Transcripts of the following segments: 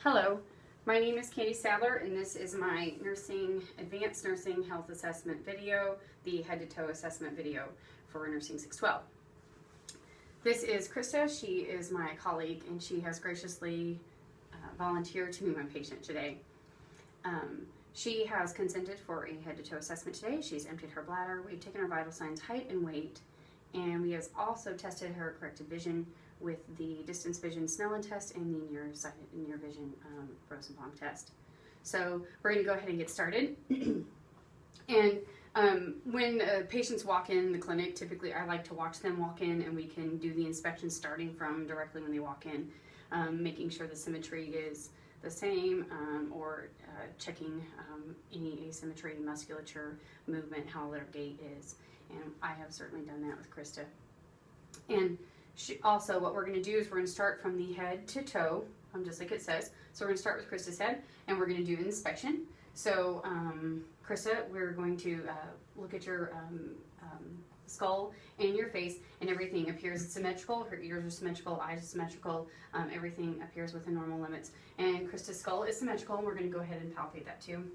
Hello, my name is Katie Sadler, and this is my advanced nursing health assessment video, the head to toe assessment video for Nursing 612. This is Krista. She is my colleague, and she has graciously volunteered to be my patient today. She has consented for a head to toe assessment today. She's emptied her bladder. We've taken her vital signs, height and weight, and we have also tested her corrected vision with the distance vision Snellen test and the near vision Rosenbaum test. So we're going to go ahead and get started. And when patients walk in the clinic, typically I like to watch them walk in, and we can do the inspection starting from directly when they walk in, making sure the symmetry is the same, or checking any asymmetry, musculature, movement, how their gait is. And I have certainly done that with Krista. And also, what we're going to do is we're going to start from the head to toe, just like it says. So we're going to start with Krista's head, and we're going to do an inspection. So, Krista, we're going to look at your skull and your face, and everything appears symmetrical. Her ears are symmetrical, eyes are symmetrical, everything appears within normal limits. And Krista's skull is symmetrical, and we're going to go ahead and palpate that too.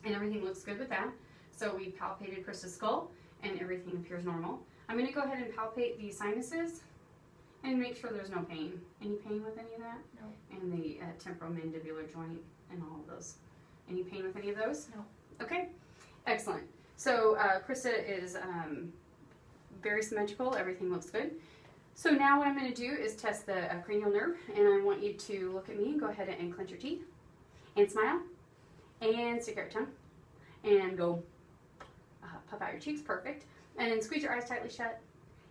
And everything looks good with that. So we palpated Krista's skull, and everything appears normal. I'm going to go ahead and palpate the sinuses and make sure there's no pain. Any pain with any of that? No. And the temporomandibular joint and all of those. Any pain with any of those? No. Okay, excellent. So Krista is very symmetrical. Everything looks good. So now what I'm going to do is test the cranial nerve, and I want you to look at me and go ahead and clench your teeth and smile and stick out your tongue and go puff out your cheeks. Perfect. And then squeeze your eyes tightly shut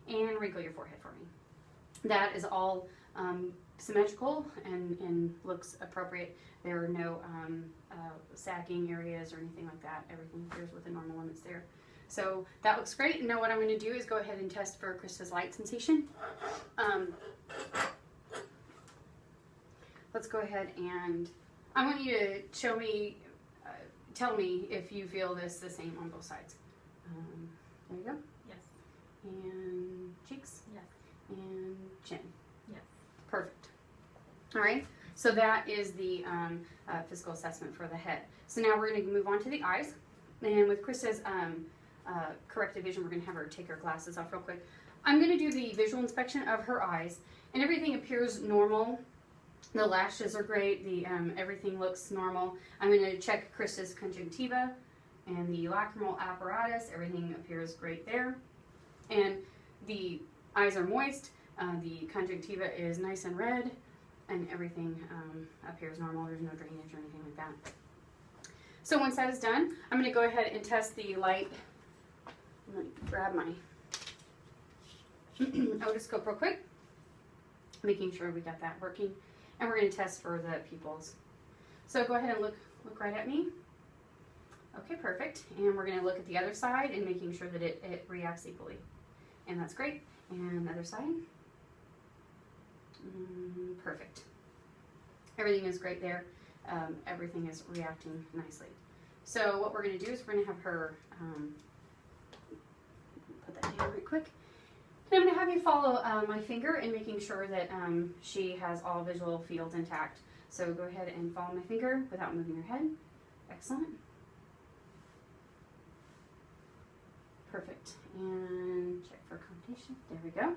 and wrinkle your forehead for me. That is all symmetrical and looks appropriate. There are no sagging areas or anything like that. Everything appears within normal limits there. So that looks great. And now what I'm going to do is go ahead and test for Krista's light sensation. Let's go ahead and I want you to show me, tell me if you feel this the same on both sides. There you go. Yes. And cheeks. Yes. And chin. Yes. Perfect. All right. So that is the physical assessment for the head. So now we're going to move on to the eyes. And with Krista's corrected vision, we're going to have her take her glasses off real quick. I'm going to do the visual inspection of her eyes, and everything appears normal. The lashes are great. The everything looks normal. I'm going to check Krista's conjunctiva and the lacrimal apparatus. Everything appears great there. And the eyes are moist. The conjunctiva is nice and red, and everything appears normal. There's no drainage or anything like that. So once that is done, I'm going to go ahead and test the light. I'm going to grab my otoscope real quick, making sure we got that working. And we're going to test for the pupils. So go ahead and look right at me. Okay, perfect. And we're going to look at the other side and making sure that it reacts equally. And that's great. And the other side. Perfect. Everything is great there. Everything is reacting nicely. So what we're going to do is we're going to have her put that down right quick. And I'm going to have you follow my finger in making sure that she has all visual fields intact. So go ahead and follow my finger without moving your head. Excellent. Perfect. And check for accommodation. There we go.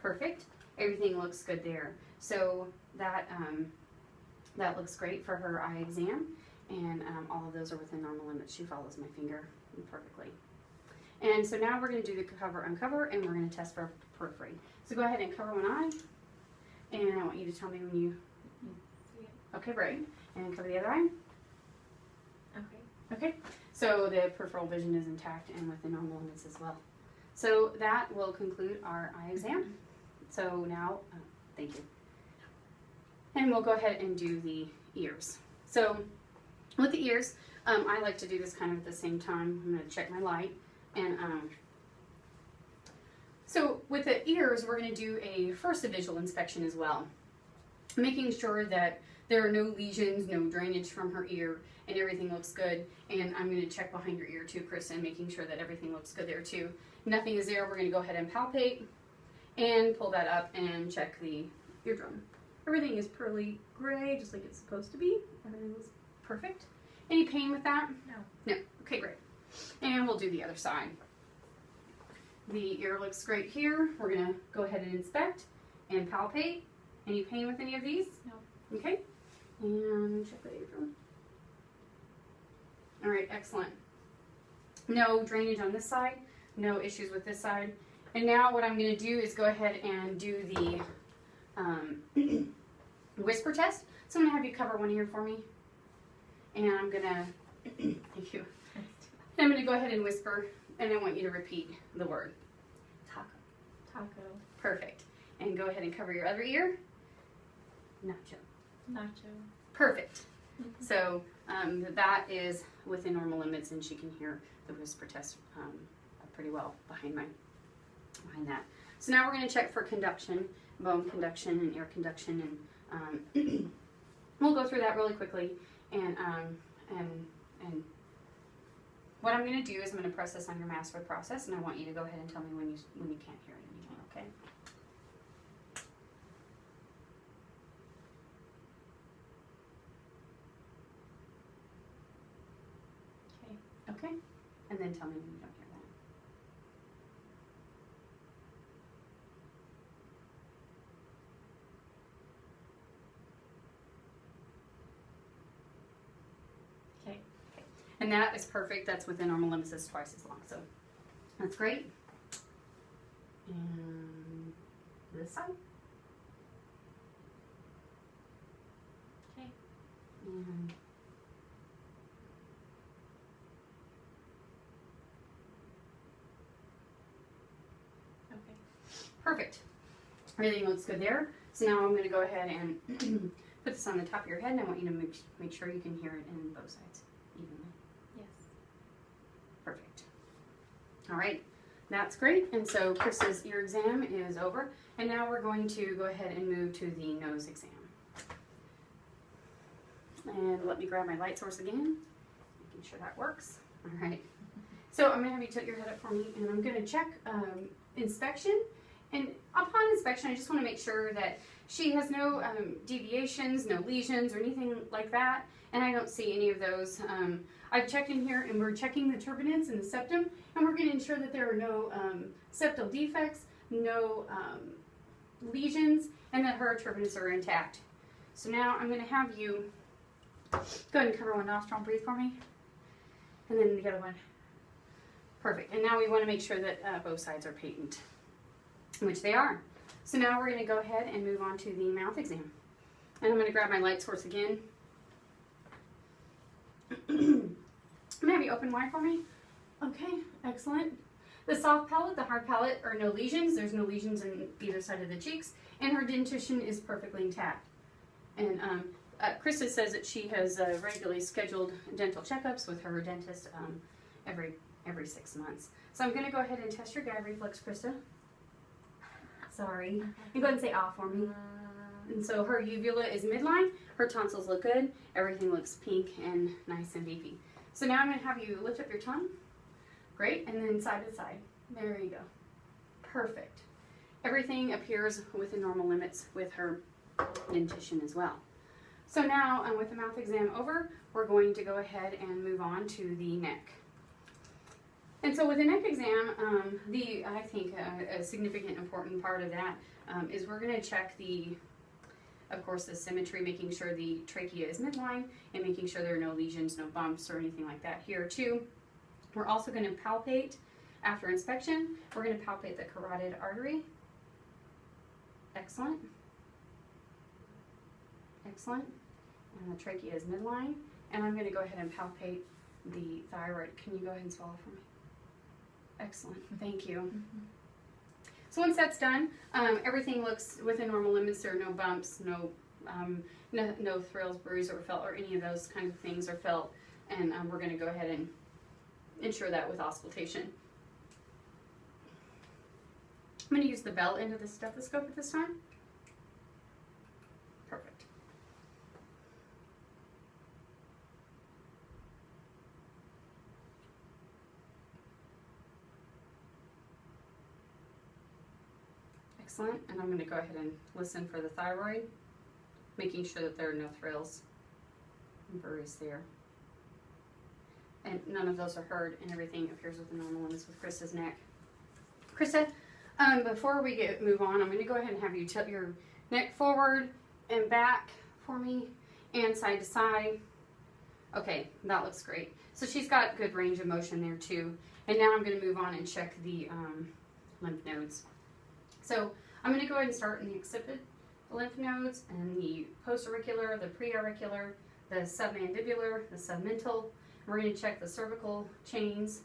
Perfect. Everything looks good there. So that that looks great for her eye exam, and all of those are within normal limits. She follows my finger perfectly. And so now we're going to do the cover uncover, and we're going to test for periphery. So go ahead and cover one eye, and I want you to tell me when you see it. Okay, right. And cover the other eye. Okay. Okay. So the peripheral vision is intact and within normal limits as well. So that will conclude our eye exam. So now, thank you. And we'll go ahead and do the ears. So with the ears, I like to do this kind of at the same time. I'm going to check my light. And so with the ears, we're going to do a first visual inspection as well, making sure that there are no lesions, no drainage from her ear, and everything looks good. And I'm going to check behind your ear too, Kristen, making sure that everything looks good there too. Nothing is there. We're going to go ahead and palpate and pull that up and check the eardrum. Everything is pearly gray, just like it's supposed to be. Everything's perfect. Any pain with that? No. No. Okay, great. And we'll do the other side. The ear looks great here. We're going to go ahead and inspect and palpate. Any pain with any of these? No. Okay. And check the apron. All right, excellent. No drainage on this side. No issues with this side. And now what I'm going to do is go ahead and do the whisper test. So I'm going to have you cover one ear for me. And I'm going to, thank you. I'm going to go ahead and whisper, and I want you to repeat the word. Taco. Taco. Perfect. And go ahead and cover your other ear. Nacho. Nacho. Perfect. So that is within normal limits, and she can hear the whisper test pretty well behind that. So now we're going to check for conduction, bone conduction and ear conduction, and we'll go through that really quickly. And what I'm going to do is I'm going to press this on your mask for process, and I want you to go ahead and tell me when you can't hear it anymore. Okay. Okay, and then tell me when you don't hear that. Okay. And that is perfect. That's within normal limits. It's twice as long, so that's great. And this side. Okay. And Okay. perfect. Everything looks good there. So now I'm going to go ahead and put this on the top of your head, and I want you to make sure you can hear it in both sides evenly. Yes. Perfect. All right, that's great. And so Chris's ear exam is over, and now we're going to go ahead and move to the nose exam. And let me grab my light source again, making sure that works. All right. So I'm going to have you tilt your head up for me, and I'm going to check inspection. And upon inspection, I just want to make sure that she has no deviations, no lesions, or anything like that. And I don't see any of those. I've checked in here, and we're checking the turbinates and the septum, and we're going to ensure that there are no septal defects, no lesions, and that her turbinates are intact. So now I'm going to have you go ahead and cover one nostril and breathe for me. And then the other one. Perfect. And now we want to make sure that both sides are patent, which they are. So now we're going to go ahead and move on to the mouth exam. And I'm going to grab my light source again. I'm going to have you open wide for me. Okay, excellent. The soft palate, the hard palate are no lesions. There's no lesions on either side of the cheeks. And her dentition is perfectly intact. And Krista says that she has regularly scheduled dental checkups with her dentist every 6 months. So I'm going to go ahead and test your gag reflex, Krista. Sorry. And go ahead and say ah for me. And so her uvula is midline. Her tonsils look good. Everything looks pink and nice and beefy. So now I'm going to have you lift up your tongue. Great. And then side to side. There you go. Perfect. Everything appears within normal limits with her dentition as well. So now, with the mouth exam over, we're going to go ahead and move on to the neck. And so with the neck exam, I think a significant important part of that is we're going to check of course, the symmetry, making sure the trachea is midline and making sure there are no lesions, no bumps or anything like that here too. We're also going to palpate after inspection. We're going to palpate the carotid artery. Excellent. Excellent. And the trachea is midline. And I'm going to go ahead and palpate the thyroid. Can you go ahead and swallow for me? Excellent. Thank you. So once that's done, everything looks within normal limits. There are no bumps, no thrills, bruise, or felt, or any of those kinds of things are felt. And we're going to go ahead and ensure that with auscultation. I'm going to use the bell end of the stethoscope at this time. Perfect. Excellent. And I'm going to go ahead and listen for the thyroid. making sure that there are no thrills and burrs there. And none of those are heard, and everything appears with the normal limits with Krista's neck. Krista, before we move on, I'm going to go ahead and have you tilt your neck forward and back for me, and side to side. Okay, that looks great. So she's got good range of motion there too. And now I'm going to move on and check the lymph nodes. So I'm going to go ahead and start in the occiput lymph nodes and the postauricular, the preauricular, the submandibular, the submental. We're going to check the cervical chains,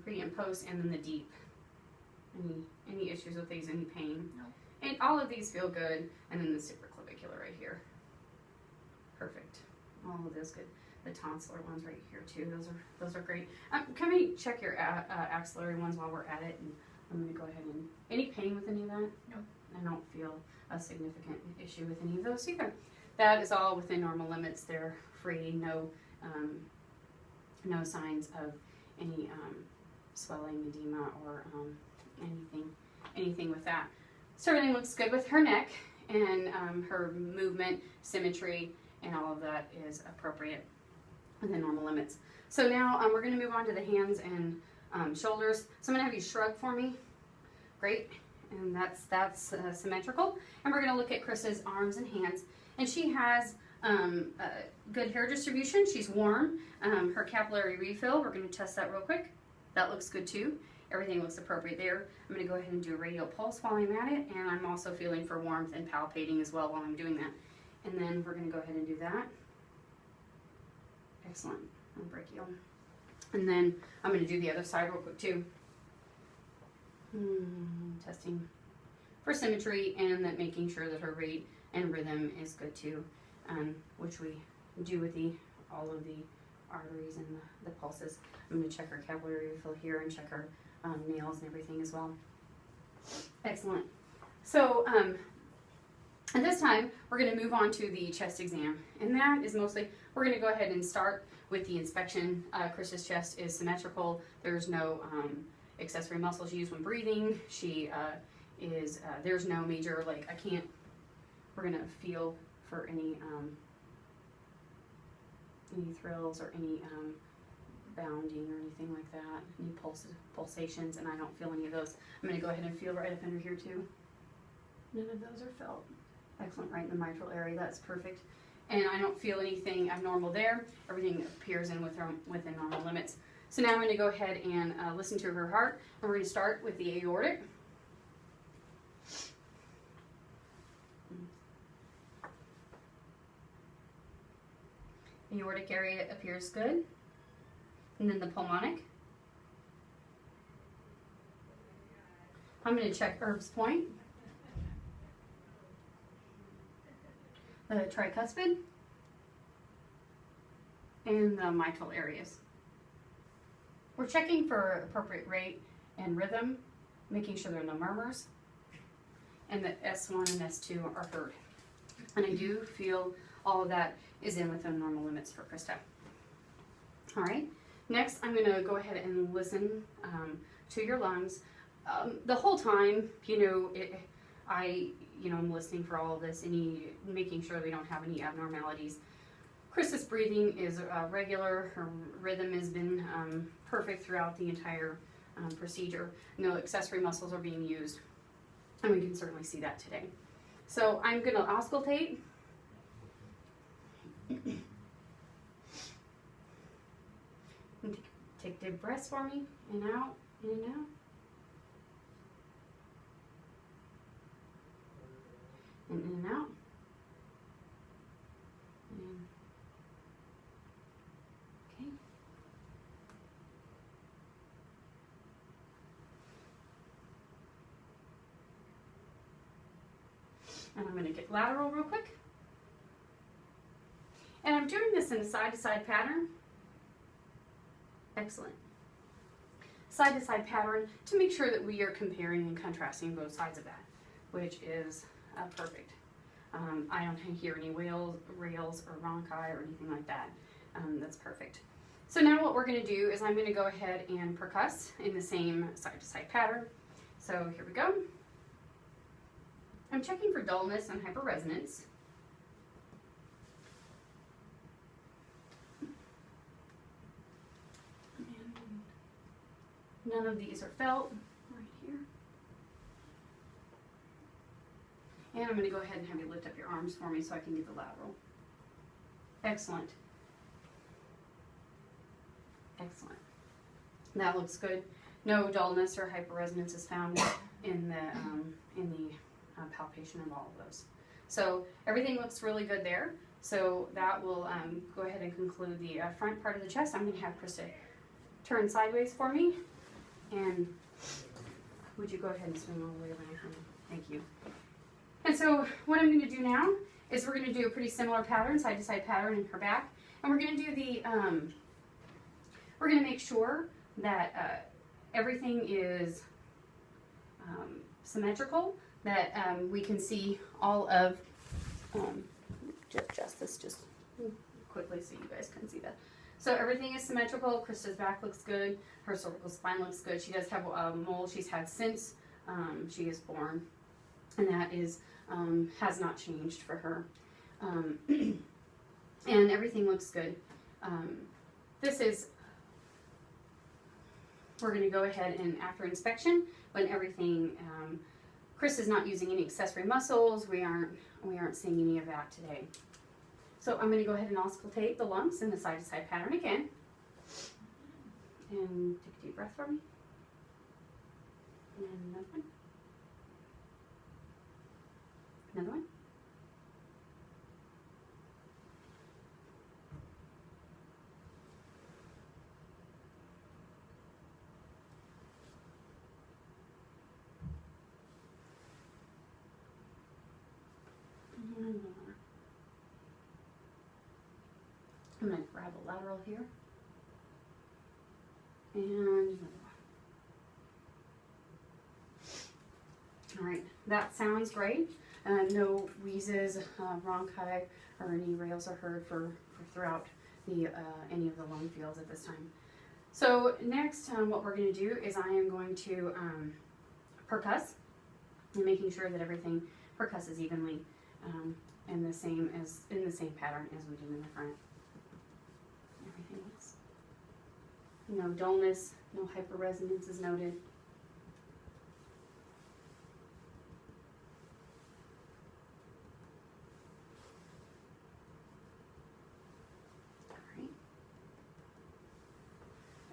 pre and post, and then the deep. Any issues with these? Any pain? No. And all of these feel good. And then the supraclavicular right here. Perfect. All of those good. The tonsillar ones right here too. Those are great. Can we check your axillary ones while we're at it? And I'm going to go ahead and any pain with any of that? No. I don't feel a significant issue with any of those either. That is all within normal limits. They're free. No signs of any swelling, edema, or anything with that. So everything looks good with her neck, and her movement, symmetry, and all of that is appropriate within normal limits. So now we're going to move on to the hands and shoulders. So I'm going to have you shrug for me. Great. And that's symmetrical. And we're going to look at Krista's arms and hands. And she has good hair distribution. She's warm. Her capillary refill, we're going to test that real quick. That looks good too. Everything looks appropriate there. I'm going to go ahead and do a radial pulse while I'm at it. And I'm also feeling for warmth and palpating as well while I'm doing that. And then we're going to go ahead and do that. Excellent. And brachial. And then I'm going to do the other side real quick too. Testing for symmetry, and that making sure that her rate and rhythm is good too, which we do with all of the arteries and the pulses. I'm going to check her capillary refill here and check her nails and everything as well. Excellent. So at this time, we're going to move on to the chest exam, and that is mostly, we're going to go ahead and start with the inspection. Krista's chest is symmetrical. There's no accessory muscles used when breathing. She there's no major, we're going to feel for any thrills or any bounding or anything like that, any pulsations, and I don't feel any of those. I'm going to go ahead and feel right up under here too. None of those are felt. Excellent, right in the mitral area, that's perfect. And I don't feel anything abnormal there. Everything appears within normal limits. So now I'm going to go ahead and listen to her heart, and we're going to start with the aortic. The aortic area appears good. And then the pulmonic. I'm going to check Erb's point. The tricuspid. And the mitral areas. We're checking for appropriate rate and rhythm, making sure there are no murmurs, and that S1 and S2 are heard. And I do feel all of that is within normal limits for Krista. All right, next I'm going to go ahead and listen to your lungs. The whole time, I'm listening for all of this, making sure we don't have any abnormalities. Krista's breathing is regular. Her rhythm has been perfect throughout the entire procedure. No accessory muscles are being used, and we can certainly see that today. So I'm going to auscultate. Take deep breaths for me, in and out, in and out. And in and out. Okay. And I'm going to get lateral real quick. And I'm doing this in a side-to-side pattern. Excellent. Side-to-side pattern to make sure that we are comparing and contrasting both sides of that, which is perfect. I don't hear any rails or rhonchi or anything like that. That's perfect. So now what we're going to do is I'm going to go ahead and percuss in the same side-to-side pattern. So here we go. I'm checking for dullness and hyperresonance. none of these are felt right here. And I'm going to go ahead and have you lift up your arms for me so I can do the lateral. Excellent. Excellent. That looks good. No dullness or hyperresonance is found in the palpation of all of those. So everything looks really good there. So that will go ahead and conclude the front part of the chest. I'm going to have Krista turn sideways for me. And would you go ahead and swing all the way around for me? Thank you. And so what I'm going to do now is we're going to do a pretty similar pattern, side to side pattern in her back. And we're going to do the, we're going to make sure that everything is symmetrical, that we can see all of, just adjust this just quickly so you guys can see that. So everything is symmetrical. Krista's back looks good. Her cervical spine looks good. She does have a mole she's had since she is born, and that is has not changed for her. And everything looks good. This is, we're going to go ahead and after inspection, when everything, Chris is not using any accessory muscles. We aren't seeing any of that today. So I'm going to go ahead and auscultate the lungs in the side-to-side pattern again. And take a deep breath for me. And another one. Another one. And one more. I'm going to grab a lateral here. And another one. All right, that sounds great. No wheezes, bronchi, or any rales are heard for throughout the any of the lung fields at this time. So next, what we're going to do is I am going to percuss, and making sure that everything percusses evenly in the same pattern as we do in the front. Everything else. No dullness, no hyperresonance is noted.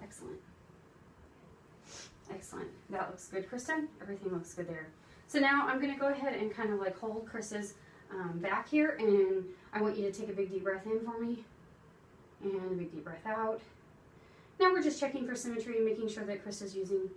Excellent. Excellent. That looks good, Kristen. Everything looks good there. So now I'm going to go ahead and kind of like hold Chris's back here, and I want you to take a big deep breath in for me, and a big deep breath out. Now we're just checking for symmetry and making sure that Chris is using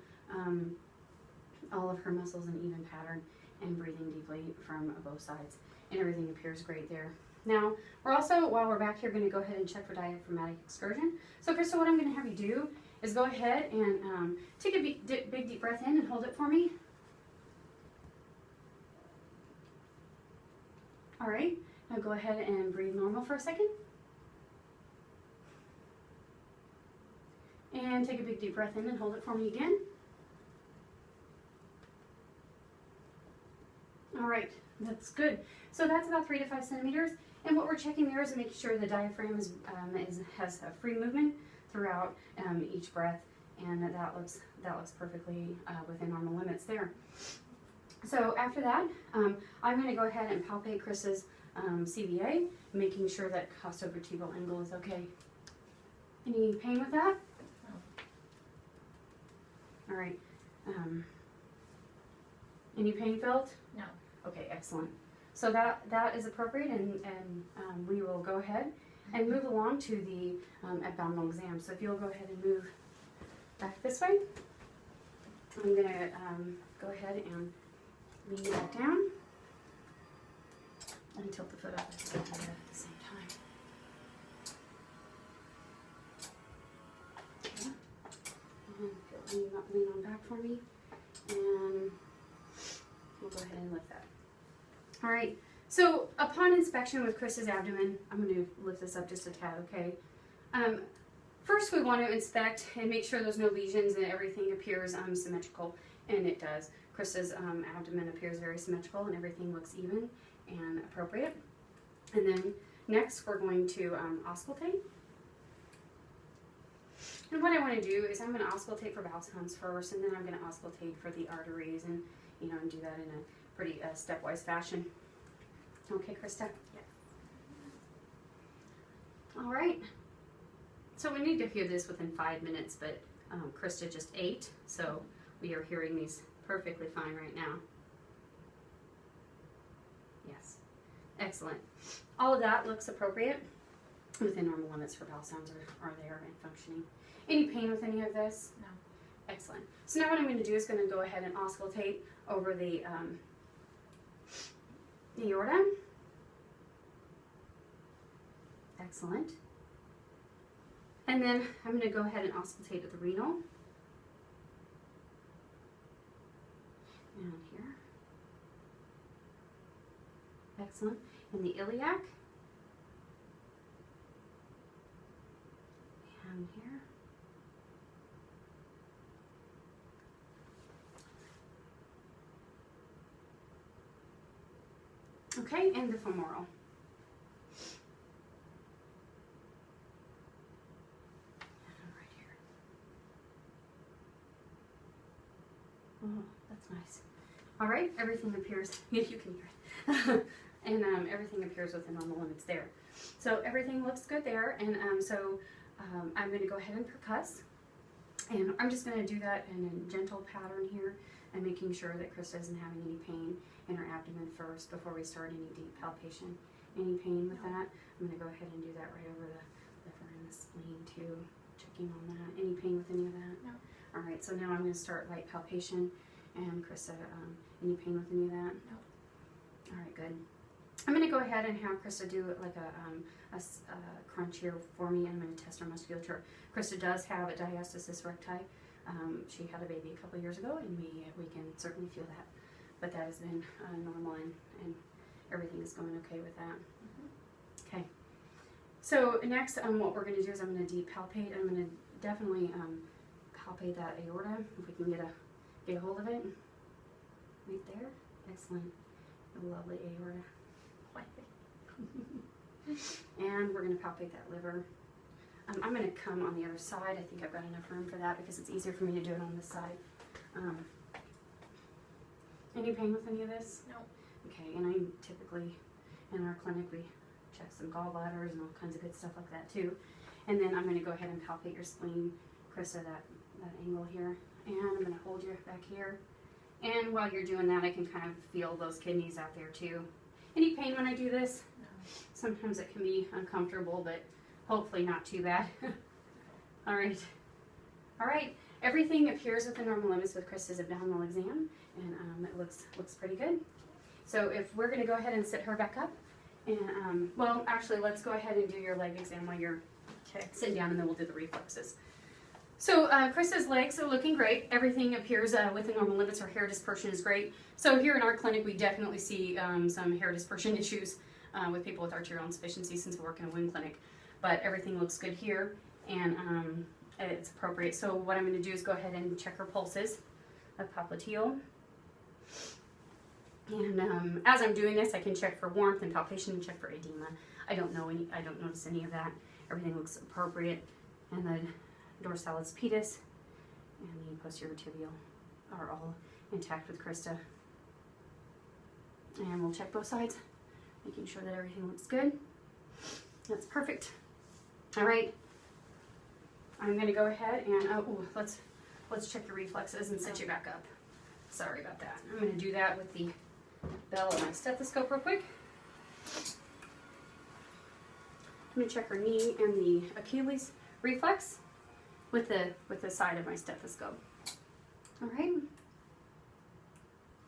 all of her muscles in even pattern and breathing deeply from both sides, and everything appears great there. Now, we're also, while we're back here, going to go ahead and check for diaphragmatic excursion. So, Krista, what I'm going to have you do is go ahead and take a big deep breath in and hold it for me. All right, now go ahead and breathe normal for a second. And take a big deep breath in and hold it for me again. All right, that's good. So that's about 3 to 5 centimeters. And what we're checking there is making sure the diaphragm has a free movement throughout each breath, and that looks perfectly within normal limits there. So after that, I'm going to go ahead and palpate Chris's CVA, making sure that costovertebral angle is okay. Any pain with that? No. All right. Any pain felt? No. Okay, excellent. So that is appropriate, and we will go ahead and move along to the abdominal exam. So if you'll go ahead and move back this way, I'm going to go ahead and lean you back down and tilt the foot up at the same time. Okay. And if you'll lean on back for me, and we'll go ahead and lift that. All right, so upon inspection with Chris's abdomen, I'm going to lift this up just a tad, okay? First, we want to inspect and make sure there's no lesions and everything appears symmetrical, and it does. Chris's abdomen appears very symmetrical and everything looks even and appropriate. And then next, we're going to auscultate. And what I want to do is I'm going to auscultate for bowel sounds first, and then I'm going to auscultate for the arteries, and and do that in a pretty stepwise fashion. Okay, Krista? Yes. All right. So we need to hear this within 5 minutes, but Krista just ate, so we are hearing these perfectly fine right now. Yes. Excellent. All of that looks appropriate. Within normal limits for bowel sounds are there and functioning. Any pain with any of this? No. Excellent. So now what I'm going to do is going to go ahead and auscultate over the aorta. Excellent. And then I'm going to go ahead and auscultate at the renal. And here. Excellent. And the iliac. And here. Okay, and the femoral. And right here. Oh, that's nice. All right, everything appears, yeah, you can hear it. And everything appears within normal limits there. So everything looks good there, and I'm going to go ahead and percuss. And I'm just going to do that in a gentle pattern here, and making sure that Krista isn't having any pain in her abdomen first before we start any deep palpation. Any pain with that? I'm going to go ahead and do that right over the liver and the spleen too, checking on that. Any pain with any of that? No. All right, so now I'm going to start light palpation. And Krista, any pain with any of that? No. All right, good. I'm going to go ahead and have Krista do like a crunch here for me. I'm going to test her musculature. Krista does have a diastasis recti. She had a baby a couple years ago, and we can certainly feel that. But that has been normal, and everything is going okay with that. Okay. So next, what we're going to do is I'm going to deep palpate. I'm going to definitely palpate that aorta, if we can get a hold of it. Right there. Excellent. A lovely aorta. And we're going to palpate that liver. I'm going to come on the other side. I think I've got enough room for that because it's easier for me to do it on this side. Any pain with any of this? No. Okay, and I typically, in our clinic, we check some gallbladders and all kinds of good stuff like that too. And then I'm going to go ahead and palpate your spleen, Krista, that angle here. And I'm going to hold you back here. And while you're doing that, I can kind of feel those kidneys out there too. Any pain when I do this? No. Sometimes it can be uncomfortable, but hopefully not too bad. All right. All right. Everything appears within normal limits with Krista's abdominal exam, and it looks pretty good. So if we're going to go ahead and sit her back up, and well, actually, let's go ahead and do your leg exam while you're sitting down, and then we'll do the reflexes. So Krista's legs are looking great. Everything appears within normal limits. Her hair dispersion is great. So here in our clinic, we definitely see some hair dispersion issues with people with arterial insufficiency since we work in a wound clinic. But everything looks good here, and it's appropriate. So what I'm going to do is go ahead and check her pulses of popliteal. And as I'm doing this, I can check for warmth and palpation and check for edema. I don't notice any of that. Everything looks appropriate. And the dorsalis pedis and the posterior tibial are all intact with Krista. And we'll check both sides, making sure that everything looks good. That's perfect. All right. I'm going to go ahead and let's check your reflexes and sit you back up. Sorry about that. I'm going to do that with the bell of my stethoscope real quick. I'm going to check her knee and the Achilles reflex with the side of my stethoscope. All right.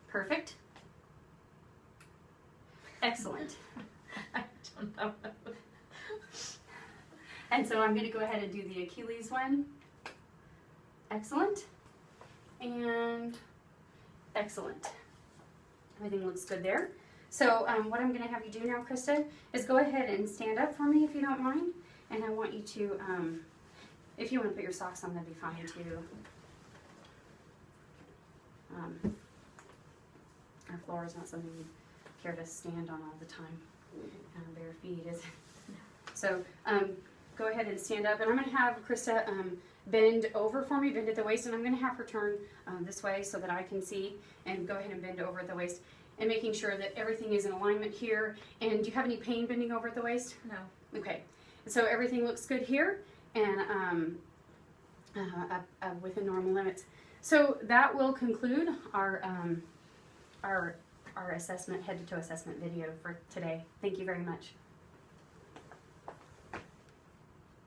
Perfect. Excellent. I don't know. And so I'm going to go ahead and do the Achilles one. Excellent. And excellent. Everything looks good there. So what I'm going to have you do now, Krista, is go ahead and stand up for me if you don't mind. And I want you to, if you want to put your socks on, that'd be fine too. Our floor is not something you care to stand on all the time. Bare feet, is it? So go ahead and stand up. And I'm going to have Krista bend over for me, bend at the waist, and I'm going to have her turn this way so that I can see, and go ahead and bend over at the waist, and making sure that everything is in alignment here. And do you have any pain bending over at the waist? No. Okay, so everything looks good here, and within normal limits. So that will conclude our assessment, head to toe assessment video for today. Thank you very much.